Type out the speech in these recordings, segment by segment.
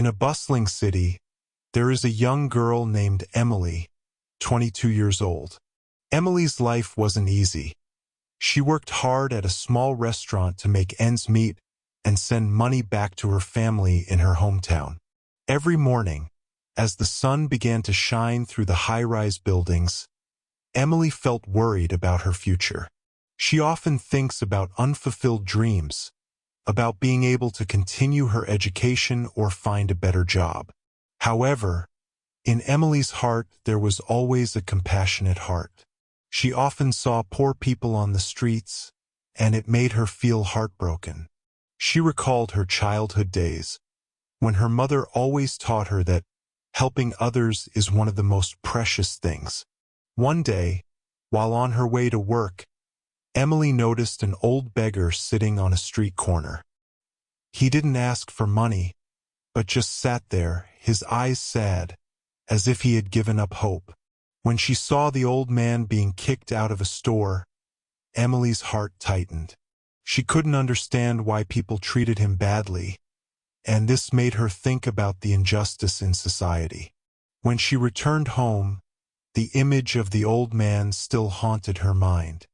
In a bustling city, there is a young girl named Emily, 22 years old. Emily's life wasn't easy. She worked hard at a small restaurant to make ends meet and send money back to her family in her hometown. Every morning, as the sun began to shine through the high-rise buildings, Emily felt worried about her future. She often thinks about unfulfilled dreams, about being able to continue her education or find a better job. However, in Emily's heart there was always a compassionate heart. She often saw poor people on the streets, and it made her feel heartbroken. She recalled her childhood days, when her mother always taught her that helping others is one of the most precious things. One day, while on her way to work, Emily noticed an old beggar sitting on a street corner. He didn't ask for money, but just sat there, his eyes sad, as if he had given up hope. When she saw the old man being kicked out of a store, Emily's heart tightened. She couldn't understand why people treated him badly, and this made her think about the injustice in society. When she returned home, the image of the old man still haunted her mind.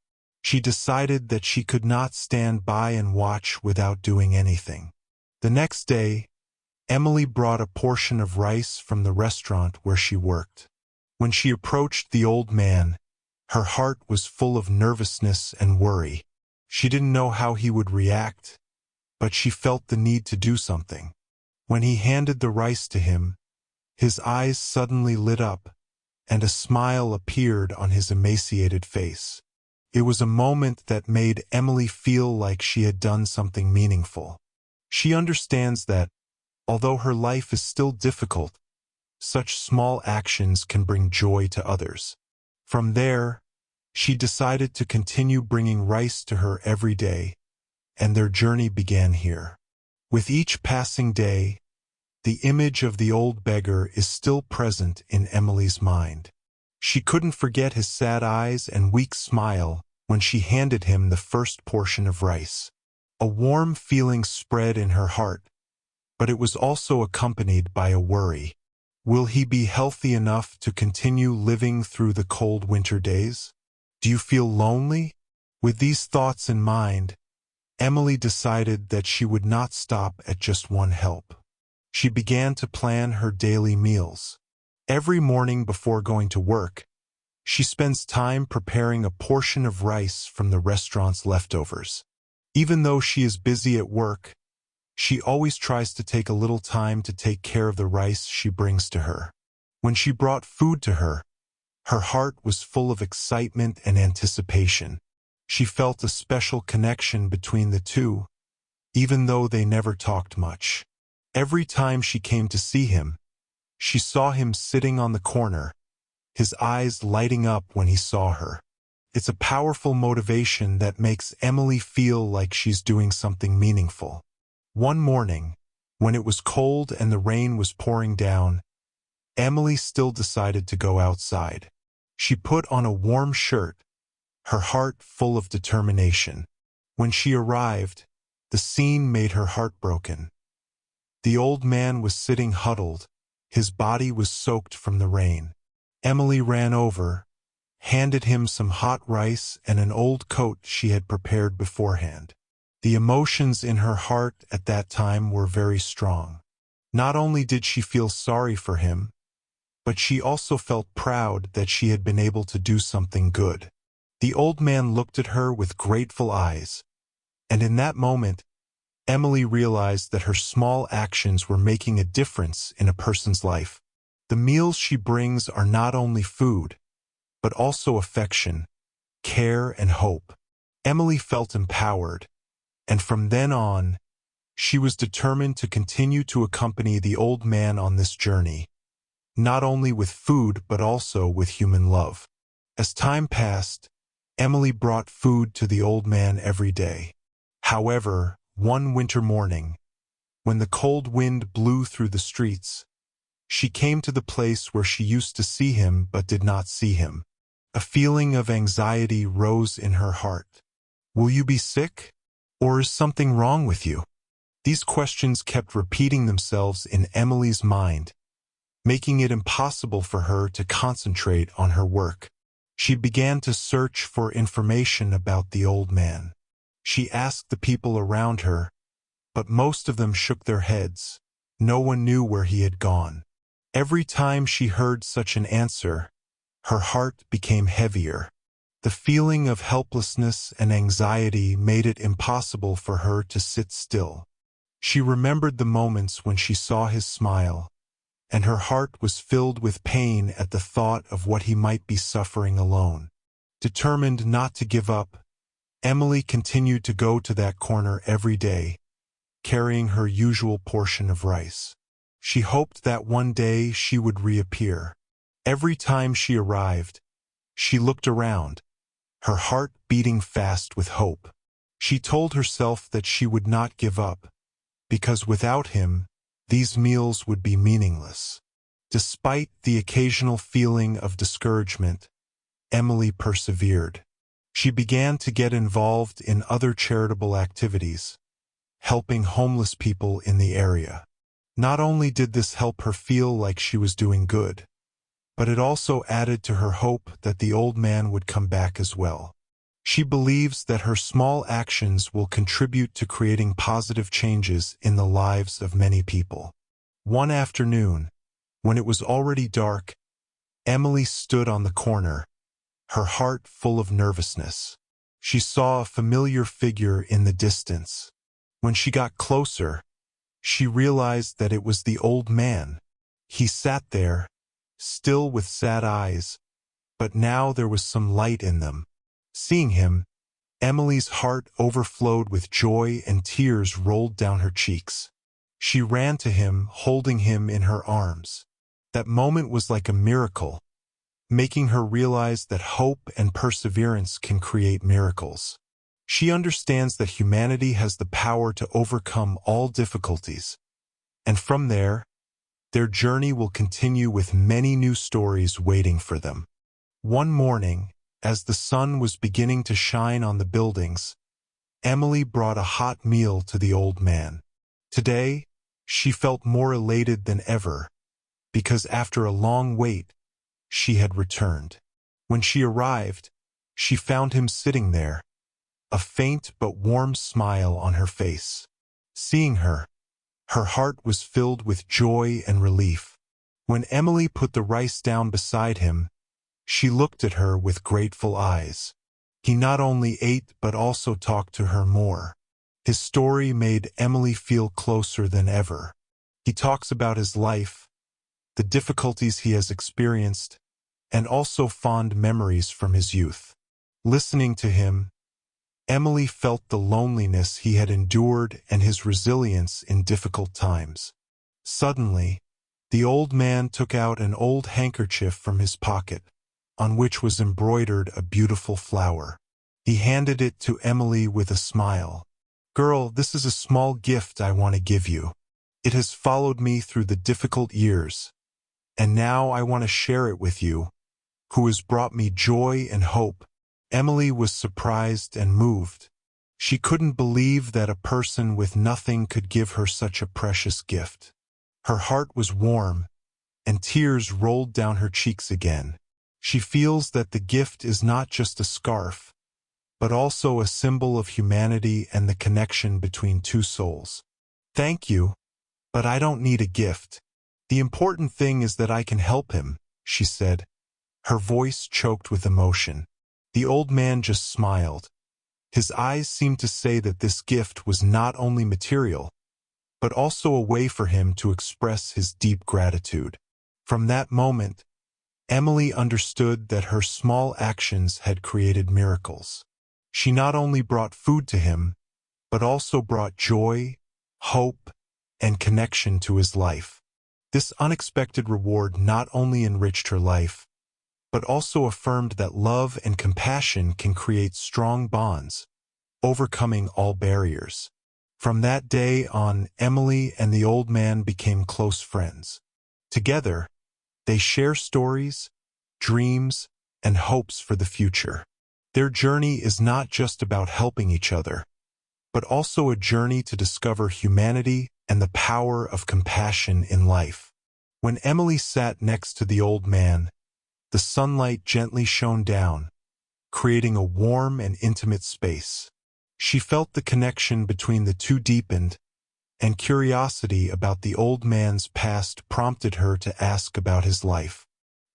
She decided that she could not stand by and watch without doing anything. The next day, Emily brought a portion of rice from the restaurant where she worked. When she approached the old man, her heart was full of nervousness and worry. She didn't know how he would react, but she felt the need to do something. When he handed the rice to him, his eyes suddenly lit up, and a smile appeared on his emaciated face. It was a moment that made Emily feel like she had done something meaningful. She understands that, although her life is still difficult, such small actions can bring joy to others. From there, she decided to continue bringing rice to her every day, and their journey began here. With each passing day, the image of the old beggar is still present in Emily's mind. She couldn't forget his sad eyes and weak smile when she handed him the first portion of rice. A warm feeling spread in her heart, but it was also accompanied by a worry. Will he be healthy enough to continue living through the cold winter days? Do you feel lonely? With these thoughts in mind, Emily decided that she would not stop at just one help. She began to plan her daily meals. Every morning before going to work, she spends time preparing a portion of rice from the restaurant's leftovers. Even though she is busy at work, she always tries to take a little time to take care of the rice she brings to her. When she brought food to her heart was full of excitement and anticipation. She felt a special connection between the two, even though they never talked much. Every time she came to see him, she saw him sitting on the corner, his eyes lighting up when he saw her. It's a powerful motivation that makes Emily feel like she's doing something meaningful. One morning, when it was cold and the rain was pouring down, Emily still decided to go outside. She put on a warm shirt, her heart full of determination. When she arrived, the scene made her heartbroken. The old man was sitting huddled, his body was soaked from the rain. Emily ran over, handed him some hot rice and an old coat she had prepared beforehand. The emotions in her heart at that time were very strong. Not only did she feel sorry for him, but she also felt proud that she had been able to do something good. The old man looked at her with grateful eyes, and in that moment, Emily realized that her small actions were making a difference in a person's life. The meals she brings are not only food, but also affection, care, and hope. Emily felt empowered, and from then on, she was determined to continue to accompany the old man on this journey, not only with food but also with human love. As time passed, Emily brought food to the old man every day. However, one winter morning, when the cold wind blew through the streets, she came to the place where she used to see him but did not see him. A feeling of anxiety rose in her heart. Will you be sick? Or is something wrong with you? These questions kept repeating themselves in Emily's mind, making it impossible for her to concentrate on her work. She began to search for information about the old man. She asked the people around her, but most of them shook their heads. No one knew where he had gone. Every time she heard such an answer, her heart became heavier. The feeling of helplessness and anxiety made it impossible for her to sit still. She remembered the moments when she saw his smile, and her heart was filled with pain at the thought of what he might be suffering alone. Determined not to give up, Emily continued to go to that corner every day, carrying her usual portion of rice. She hoped that one day she would reappear. Every time she arrived, she looked around, her heart beating fast with hope. She told herself that she would not give up, because without him, these meals would be meaningless. Despite the occasional feeling of discouragement, Emily persevered. She began to get involved in other charitable activities, helping homeless people in the area. Not only did this help her feel like she was doing good, but it also added to her hope that the old man would come back as well. She believes that her small actions will contribute to creating positive changes in the lives of many people. One afternoon, when it was already dark, Emily stood on the corner, her heart full of nervousness. She saw a familiar figure in the distance. When she got closer, she realized that it was the old man. He sat there, still with sad eyes, but now there was some light in them. Seeing him, Emily's heart overflowed with joy and tears rolled down her cheeks. She ran to him, holding him in her arms. That moment was like a miracle, making her realize that hope and perseverance can create miracles. She understands that humanity has the power to overcome all difficulties, and from there, their journey will continue with many new stories waiting for them. One morning, as the sun was beginning to shine on the buildings, Emily brought a hot meal to the old man. Today, she felt more elated than ever, because after a long wait, she had returned. When she arrived, she found him sitting there, a faint but warm smile on her face. Seeing her, her heart was filled with joy and relief. When Emily put the rice down beside him, she looked at her with grateful eyes. He not only ate but also talked to her more. His story made Emily feel closer than ever. He talks about his life, the difficulties he has experienced, and also fond memories from his youth. Listening to him, Emily felt the loneliness he had endured and his resilience in difficult times. Suddenly, the old man took out an old handkerchief from his pocket, on which was embroidered a beautiful flower. He handed it to Emily with a smile. "Girl, this is a small gift I want to give you. It has followed me through the difficult years, and now I want to share it with you, who has brought me joy and hope." Emily was surprised and moved. She couldn't believe that a person with nothing could give her such a precious gift. Her heart was warm, and tears rolled down her cheeks again. She feels that the gift is not just a scarf, but also a symbol of humanity and the connection between two souls. "Thank you, but I don't need a gift. The important thing is that I can help him," she said, her voice choked with emotion. The old man just smiled. His eyes seemed to say that this gift was not only material, but also a way for him to express his deep gratitude. From that moment, Emily understood that her small actions had created miracles. She not only brought food to him, but also brought joy, hope, and connection to his life. This unexpected reward not only enriched her life, but also affirmed that love and compassion can create strong bonds, overcoming all barriers. From that day on, Emily and the old man became close friends. Together, they share stories, dreams, and hopes for the future. Their journey is not just about helping each other, but also a journey to discover humanity and the power of compassion in life. When Emily sat next to the old man, the sunlight gently shone down, creating a warm and intimate space. She felt the connection between the two deepened, and curiosity about the old man's past prompted her to ask about his life.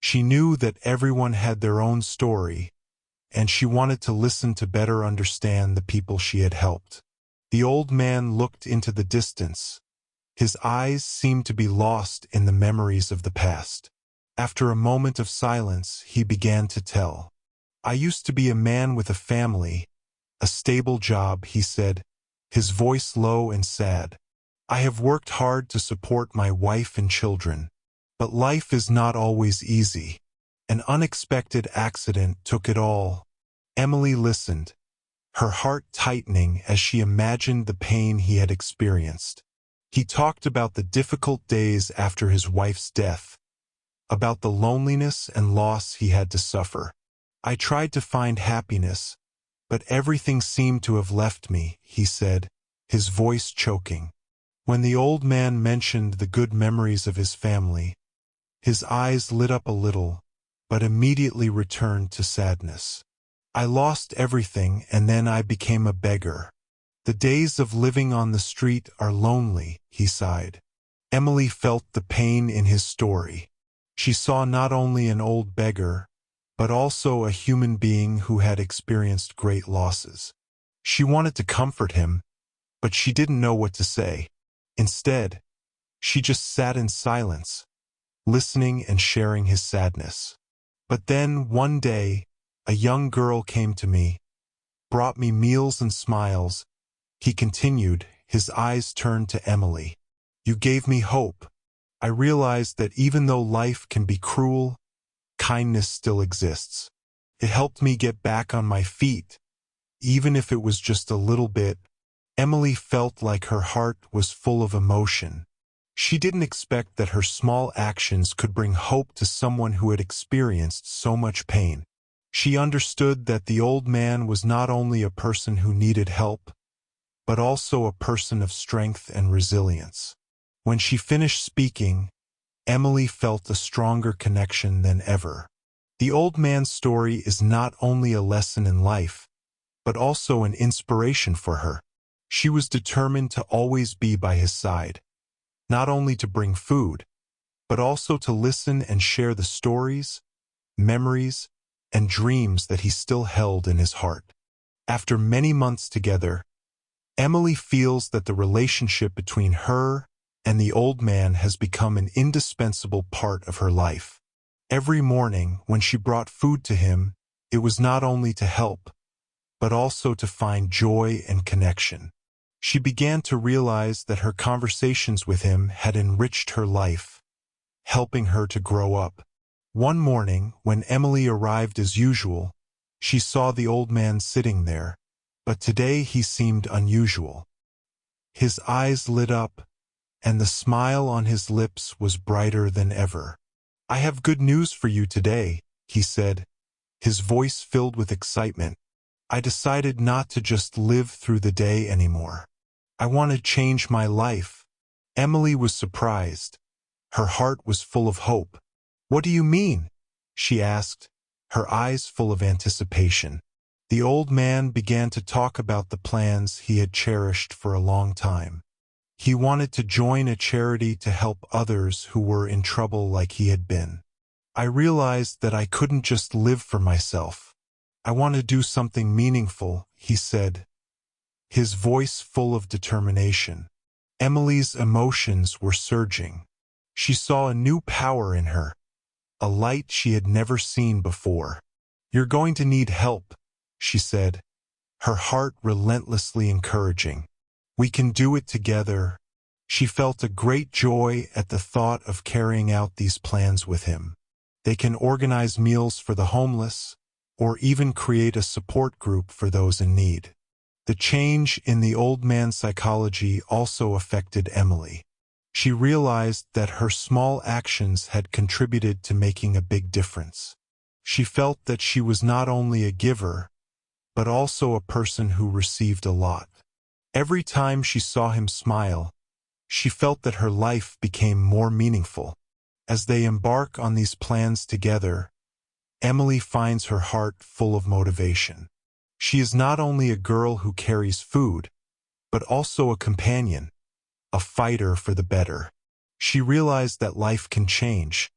She knew that everyone had their own story, and she wanted to listen to better understand the people she had helped. The old man looked into the distance. His eyes seemed to be lost in the memories of the past. After a moment of silence, he began to tell. "I used to be a man with a family, a stable job," he said, his voice low and sad. "I have worked hard to support my wife and children, but life is not always easy. An unexpected accident took it all." Emily listened, her heart tightening as she imagined the pain he had experienced. He talked about the difficult days after his wife's death, about the loneliness and loss he had to suffer. "I tried to find happiness, but everything seemed to have left me," he said, his voice choking. When the old man mentioned the good memories of his family, his eyes lit up a little, but immediately returned to sadness. "I lost everything, and then I became a beggar. The days of living on the street are lonely," he sighed. Emily felt the pain in his story. She saw not only an old beggar, but also a human being who had experienced great losses. She wanted to comfort him, but she didn't know what to say. Instead, she just sat in silence, listening and sharing his sadness. "But then, one day, a young girl came to me, brought me meals and smiles," he continued, his eyes turned to Emily. "You gave me hope. I realized that even though life can be cruel, kindness still exists. It helped me get back on my feet, even if it was just a little bit." Emily felt like her heart was full of emotion. She didn't expect that her small actions could bring hope to someone who had experienced so much pain. She understood that the old man was not only a person who needed help, but also a person of strength and resilience. When she finished speaking, Emily felt a stronger connection than ever. The old man's story is not only a lesson in life, but also an inspiration for her. She was determined to always be by his side, not only to bring food, but also to listen and share the stories, memories, and dreams that he still held in his heart. After many months together, Emily feels that the relationship between her and the old man has become an indispensable part of her life. Every morning, when she brought food to him, it was not only to help, but also to find joy and connection. She began to realize that her conversations with him had enriched her life, helping her to grow up. One morning, when Emily arrived as usual, she saw the old man sitting there, but today he seemed unusual. His eyes lit up, and the smile on his lips was brighter than ever. "I have good news for you today," he said, his voice filled with excitement. "I decided not to just live through the day anymore. I want to change my life." Emily was surprised. Her heart was full of hope. "What do you mean?" she asked, her eyes full of anticipation. The old man began to talk about the plans he had cherished for a long time. He wanted to join a charity to help others who were in trouble like he had been. "I realized that I couldn't just live for myself. I want to do something meaningful," he said, his voice full of determination. Emily's emotions were surging. She saw a new power in her, a light she had never seen before. "You're going to need help," she said, her heart relentlessly encouraging. "We can do it together." She felt a great joy at the thought of carrying out these plans with him. They can organize meals for the homeless, or even create a support group for those in need. The change in the old man's psychology also affected Emily. She realized that her small actions had contributed to making a big difference. She felt that she was not only a giver, but also a person who received a lot. Every time she saw him smile, she felt that her life became more meaningful. As they embark on these plans together, Emily finds her heart full of motivation. She is not only a girl who carries food, but also a companion, a fighter for the better. She realized that life can change,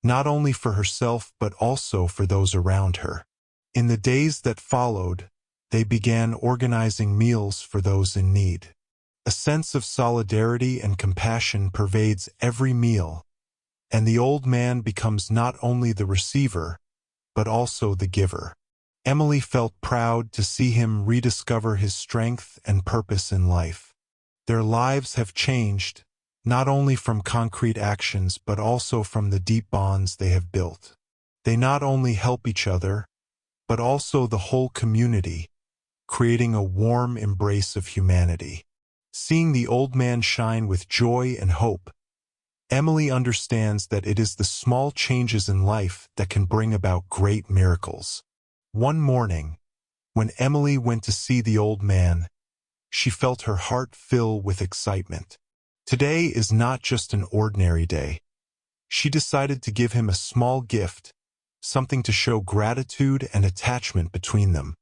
not only for herself but also for those around her. In the days that followed, they began organizing meals for those in need. A sense of solidarity and compassion pervades every meal, and the old man becomes not only the receiver, but also the giver. Emily felt proud to see him rediscover his strength and purpose in life. Their lives have changed, not only from concrete actions but also from the deep bonds they have built. They not only help each other, but also the whole community, creating a warm embrace of humanity. Seeing the old man shine with joy and hope, Emily understands that it is the small changes in life that can bring about great miracles. One morning, when Emily went to see the old man, she felt her heart fill with excitement. Today is not just an ordinary day. She decided to give him a small gift, something to show gratitude and attachment between them.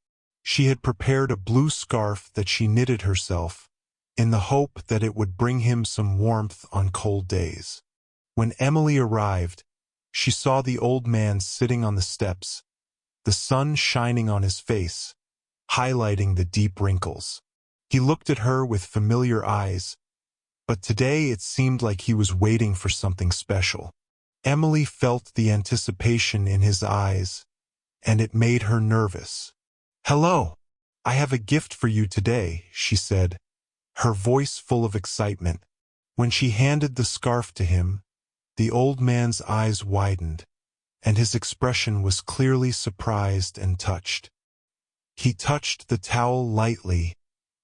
She had prepared a blue scarf that she knitted herself, in the hope that it would bring him some warmth on cold days. When Emily arrived, she saw the old man sitting on the steps, the sun shining on his face, highlighting the deep wrinkles. He looked at her with familiar eyes, but today it seemed like he was waiting for something special. Emily felt the anticipation in his eyes, and it made her nervous. "Hello, I have a gift for you today," she said, her voice full of excitement. When she handed the scarf to him, the old man's eyes widened, and his expression was clearly surprised and touched. He touched the towel lightly,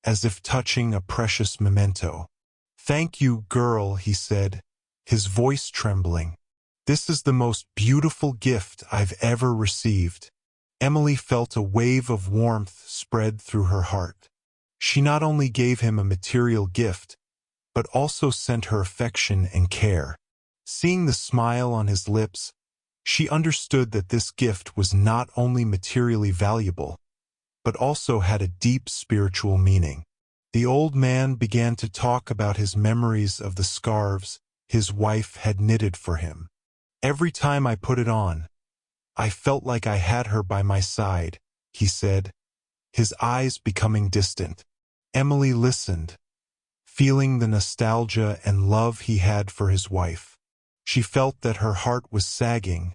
as if touching a precious memento. "Thank you, girl," he said, his voice trembling. "This is the most beautiful gift I've ever received." Emily felt a wave of warmth spread through her heart. She not only gave him a material gift, but also sent her affection and care. Seeing the smile on his lips, she understood that this gift was not only materially valuable, but also had a deep spiritual meaning. The old man began to talk about his memories of the scarves his wife had knitted for him. "Every time I put it on, I felt like I had her by my side," he said, his eyes becoming distant. Emily listened, feeling the nostalgia and love he had for his wife. She felt that her heart was sagging,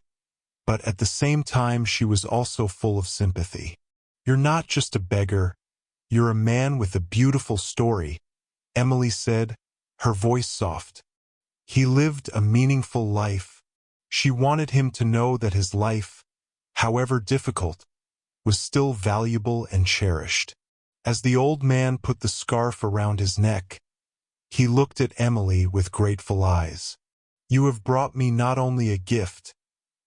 but at the same time she was also full of sympathy. "You're not just a beggar, you're a man with a beautiful story," Emily said, her voice soft. "He lived a meaningful life." She wanted him to know that his life, however difficult, was still valuable and cherished. As the old man put the scarf around his neck, he looked at Emily with grateful eyes. "You have brought me not only a gift,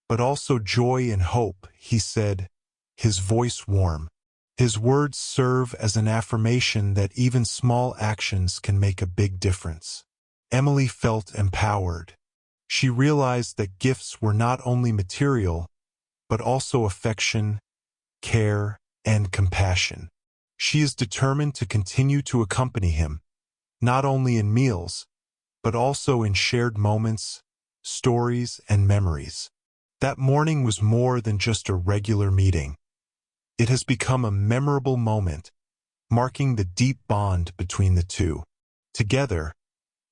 but also joy and hope," he said, his voice warm. His words serve as an affirmation that even small actions can make a big difference. Emily felt empowered. She realized that gifts were not only material, but also affection, care, and compassion. She is determined to continue to accompany him, not only in meals, but also in shared moments, stories, and memories. That morning was more than just a regular meeting. It has become a memorable moment, marking the deep bond between the two. Together,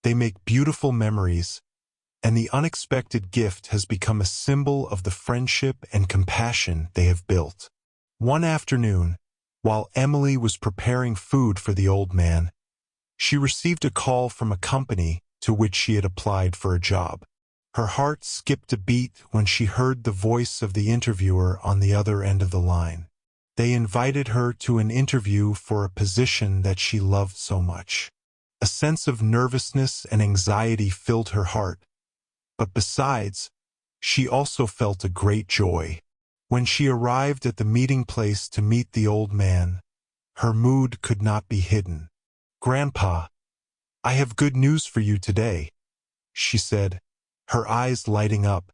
they make beautiful memories, and the unexpected gift has become a symbol of the friendship and compassion they have built. One afternoon, while Emily was preparing food for the old man, she received a call from a company to which she had applied for a job. Her heart skipped a beat when she heard the voice of the interviewer on the other end of the line. They invited her to an interview for a position that she loved so much. A sense of nervousness and anxiety filled her heart, but besides, she also felt a great joy. When she arrived at the meeting place to meet the old man, her mood could not be hidden. "Grandpa, I have good news for you today," she said, her eyes lighting up.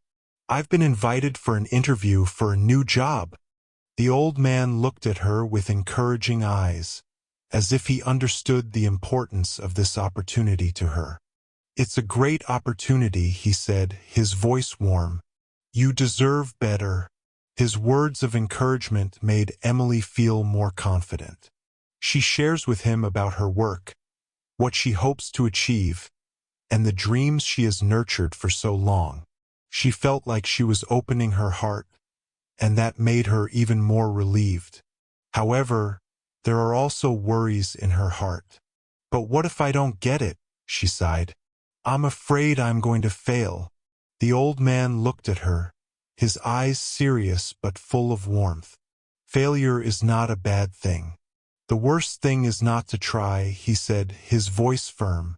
"I've been invited for an interview for a new job." The old man looked at her with encouraging eyes, as if he understood the importance of this opportunity to her. "It's a great opportunity," he said, his voice warm. "You deserve better." His words of encouragement made Emily feel more confident. She shares with him about her work, what she hopes to achieve, and the dreams she has nurtured for so long. She felt like she was opening her heart, and that made her even more relieved. However, there are also worries in her heart. "But what if I don't get it?" she sighed. "I'm afraid I'm going to fail." The old man looked at her, his eyes serious but full of warmth. "Failure is not a bad thing. The worst thing is not to try," he said, his voice firm.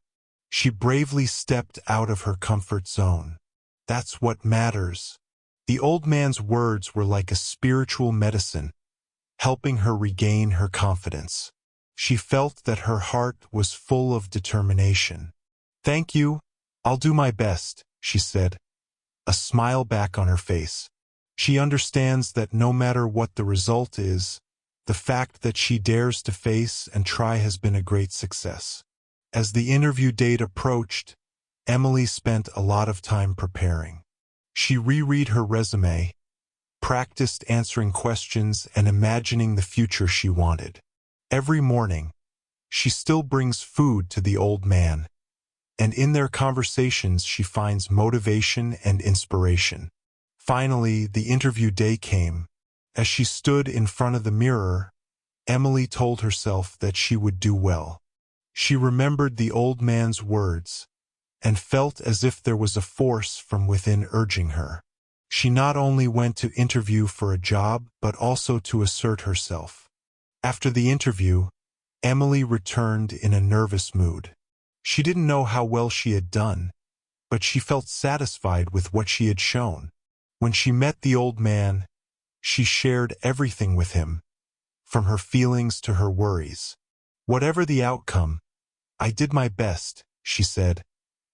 She bravely stepped out of her comfort zone. "That's what matters." The old man's words were like a spiritual medicine, helping her regain her confidence. She felt that her heart was full of determination. "Thank you. I'll do my best," she said, a smile back on her face. She understands that no matter what the result is, the fact that she dares to face and try has been a great success. As the interview date approached, Emily spent a lot of time preparing. She reread her resume, practiced answering questions and imagining the future she wanted. Every morning, she still brings food to the old man, and in their conversations she finds motivation and inspiration. Finally, the interview day came. As she stood in front of the mirror, Emily told herself that she would do well. She remembered the old man's words, and felt as if there was a force from within urging her. She not only went to interview for a job, but also to assert herself. After the interview, Emily returned in a nervous mood. She didn't know how well she had done, but she felt satisfied with what she had shown. When she met the old man, she shared everything with him, from her feelings to her worries. "Whatever the outcome, I did my best," she said,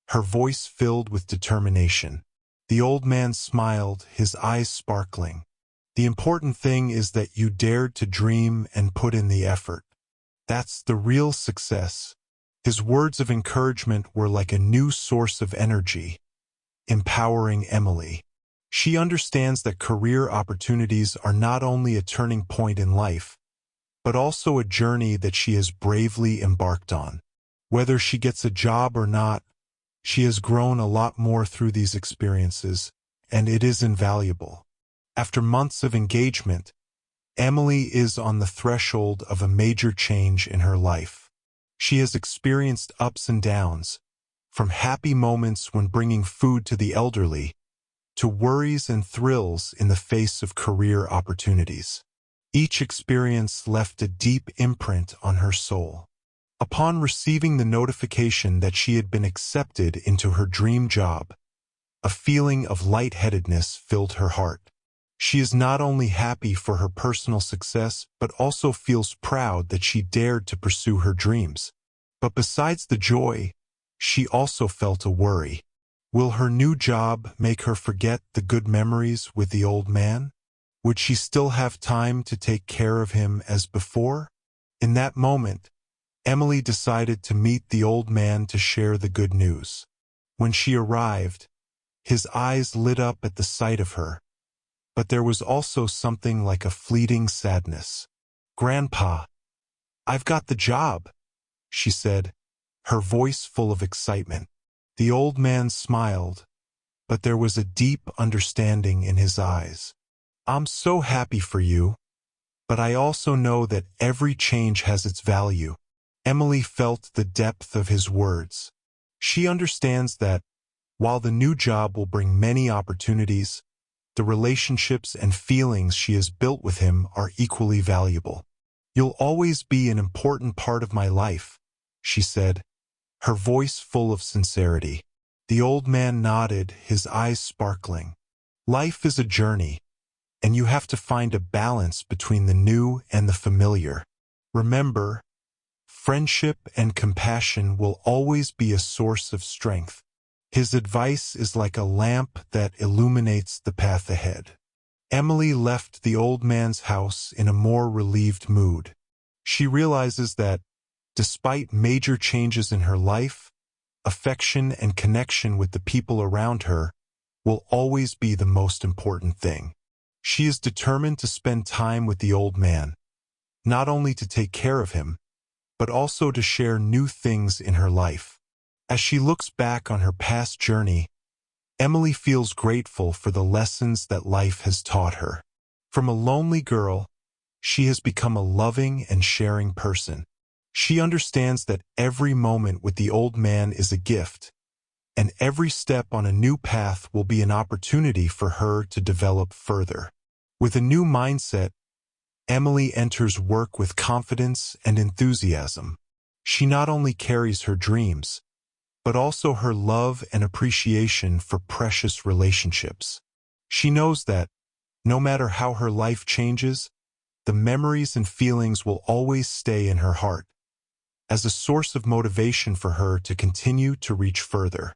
her voice filled with determination. The old man smiled, his eyes sparkling. "The important thing is that you dared to dream and put in the effort. That's the real success." His words of encouragement were like a new source of energy, empowering Emily. She understands that career opportunities are not only a turning point in life, but also a journey that she has bravely embarked on. Whether she gets a job or not, she has grown a lot more through these experiences, and it is invaluable. After months of engagement, Emily is on the threshold of a major change in her life. She has experienced ups and downs, from happy moments when bringing food to the elderly, to worries and thrills in the face of career opportunities. Each experience left a deep imprint on her soul. Upon receiving the notification that she had been accepted into her dream job, a feeling of lightheadedness filled her heart. She is not only happy for her personal success, but also feels proud that she dared to pursue her dreams. But besides the joy, she also felt a worry. Will her new job make her forget the good memories with the old man? Would she still have time to take care of him as before? In that moment, Emily decided to meet the old man to share the good news. When she arrived, his eyes lit up at the sight of her, but there was also something like a fleeting sadness. "Grandpa, I've got the job," she said, her voice full of excitement. The old man smiled, but there was a deep understanding in his eyes. "I'm so happy for you, but I also know that every change has its value." Emily felt the depth of his words. She understands that, while the new job will bring many opportunities, the relationships and feelings she has built with him are equally valuable. "You'll always be an important part of my life," she said, her voice full of sincerity. The old man nodded, his eyes sparkling. "Life is a journey, and you have to find a balance between the new and the familiar. Remember, friendship and compassion will always be a source of strength. His advice is like a lamp that illuminates the path ahead. Emily left the old man's house in a more relieved mood. She realizes that, despite major changes in her life, affection and connection with the people around her will always be the most important thing. She is determined to spend time with the old man, not only to take care of him, but also to share new things in her life. As she looks back on her past journey, Emily feels grateful for the lessons that life has taught her. From a lonely girl, she has become a loving and sharing person. She understands that every moment with the old man is a gift, and every step on a new path will be an opportunity for her to develop further. With a new mindset, Emily enters work with confidence and enthusiasm. She not only carries her dreams, but also her love and appreciation for precious relationships. She knows that, no matter how her life changes, the memories and feelings will always stay in her heart, as a source of motivation for her to continue to reach further.